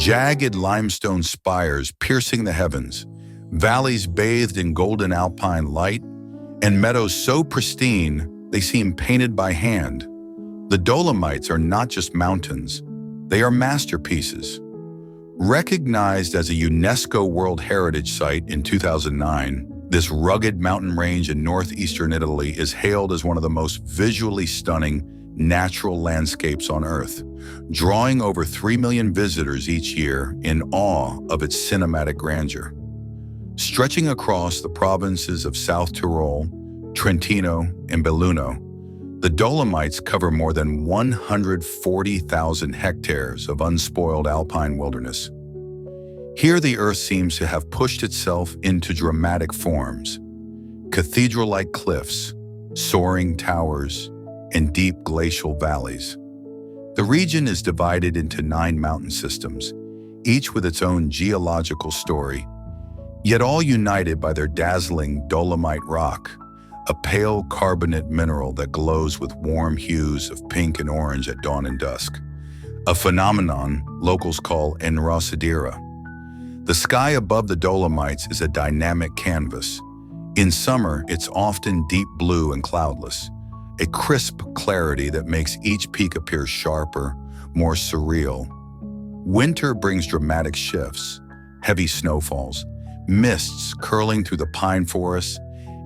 Jagged limestone spires piercing the heavens, valleys bathed in golden alpine light, and meadows so pristine they seem painted by hand. The Dolomites are not just mountains, they are masterpieces. Recognized as a UNESCO World Heritage Site in 2009, this rugged mountain range in northeastern Italy is hailed as one of the most visually stunning natural landscapes on Earth, drawing over 3 million visitors each year in awe of its cinematic grandeur. Stretching across the provinces of South Tyrol, Trentino, and Belluno, the Dolomites cover more than 140,000 hectares of unspoiled alpine wilderness. Here the earth seems to have pushed itself into dramatic forms: cathedral-like cliffs, soaring towers, and deep glacial valleys. The region is divided into 9 mountain systems, each with its own geological story, yet all united by their dazzling dolomite rock, a pale carbonate mineral that glows with warm hues of pink and orange at dawn and dusk, a phenomenon locals call enrosadera. The sky above the Dolomites is a dynamic canvas. In summer, it's often deep blue and cloudless, a crisp clarity that makes each peak appear sharper, more surreal. Winter brings dramatic shifts, heavy snowfalls, mists curling through the pine forests,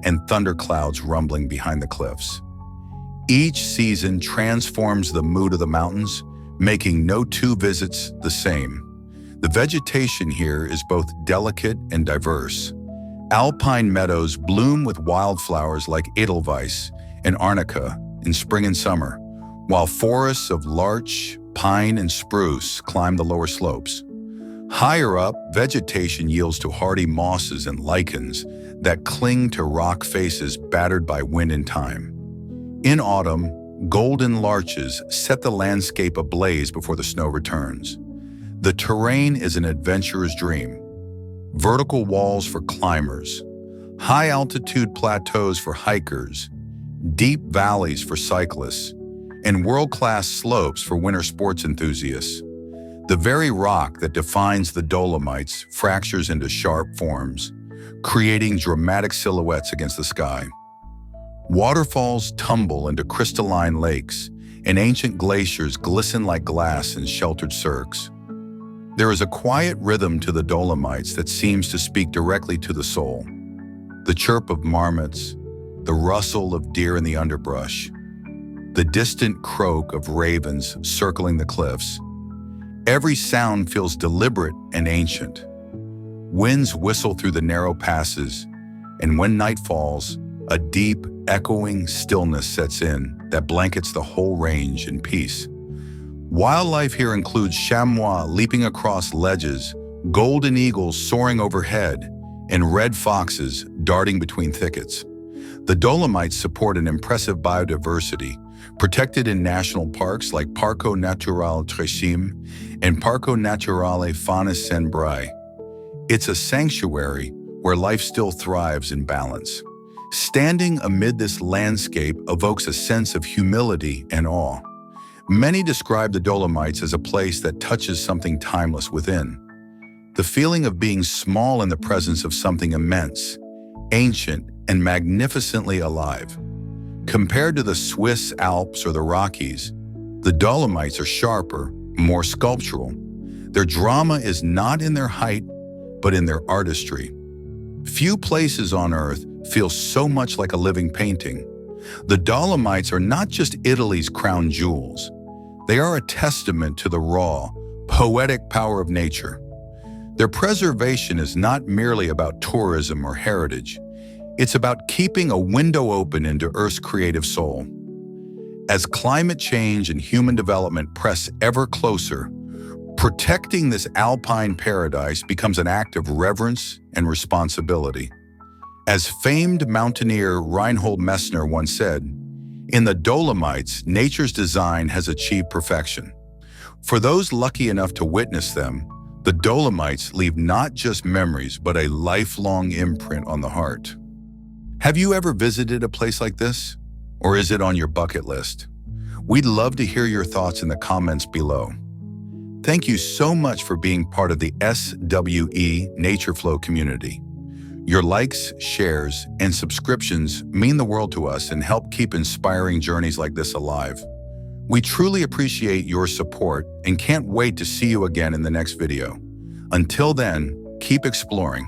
and thunderclouds rumbling behind the cliffs. Each season transforms the mood of the mountains, making no 2 visits the same. The vegetation here is both delicate and diverse. Alpine meadows bloom with wildflowers like edelweiss and arnica in spring and summer, while forests of larch, pine, and spruce climb the lower slopes. Higher up, vegetation yields to hardy mosses and lichens that cling to rock faces battered by wind and time. In autumn, golden larches set the landscape ablaze before the snow returns. The terrain is an adventurer's dream. Vertical walls for climbers, high-altitude plateaus for hikers, deep valleys for cyclists, and world-class slopes for winter sports enthusiasts. The very rock that defines the Dolomites fractures into sharp forms, creating dramatic silhouettes against the sky. Waterfalls tumble into crystalline lakes, and ancient glaciers glisten like glass in sheltered cirques. There is a quiet rhythm to the Dolomites that seems to speak directly to the soul. The chirp of marmots, the rustle of deer in the underbrush, the distant croak of ravens circling the cliffs. Every sound feels deliberate and ancient. Winds whistle through the narrow passes, and when night falls, a deep, echoing stillness sets in that blankets the whole range in peace. Wildlife here includes chamois leaping across ledges, golden eagles soaring overhead, and red foxes darting between thickets. The Dolomites support an impressive biodiversity, protected in national parks like Parco Naturale Tresim and Parco Naturale Fanes Senbrai. It's a sanctuary where life still thrives in balance. Standing amid this landscape evokes a sense of humility and awe. Many describe the Dolomites as a place that touches something timeless within. The feeling of being small in the presence of something immense, ancient, and magnificently alive. Compared to the Swiss Alps or the Rockies, the Dolomites are sharper, more sculptural. Their drama is not in their height, but in their artistry. Few places on Earth feel so much like a living painting. The Dolomites are not just Italy's crown jewels. They are a testament to the raw, poetic power of nature. Their preservation is not merely about tourism or heritage. It's about keeping a window open into Earth's creative soul. As climate change and human development press ever closer, protecting this alpine paradise becomes an act of reverence and responsibility. As famed mountaineer Reinhold Messner once said, "In the Dolomites, nature's design has achieved perfection. For those lucky enough to witness them, the Dolomites leave not just memories, but a lifelong imprint on the heart." Have you ever visited a place like this? Or is it on your bucket list? We'd love to hear your thoughts in the comments below. Thank you so much for being part of the SWE Nature Flow community. Your likes, shares, and subscriptions mean the world to us and help keep inspiring journeys like this alive. We truly appreciate your support and can't wait to see you again in the next video. Until then, keep exploring.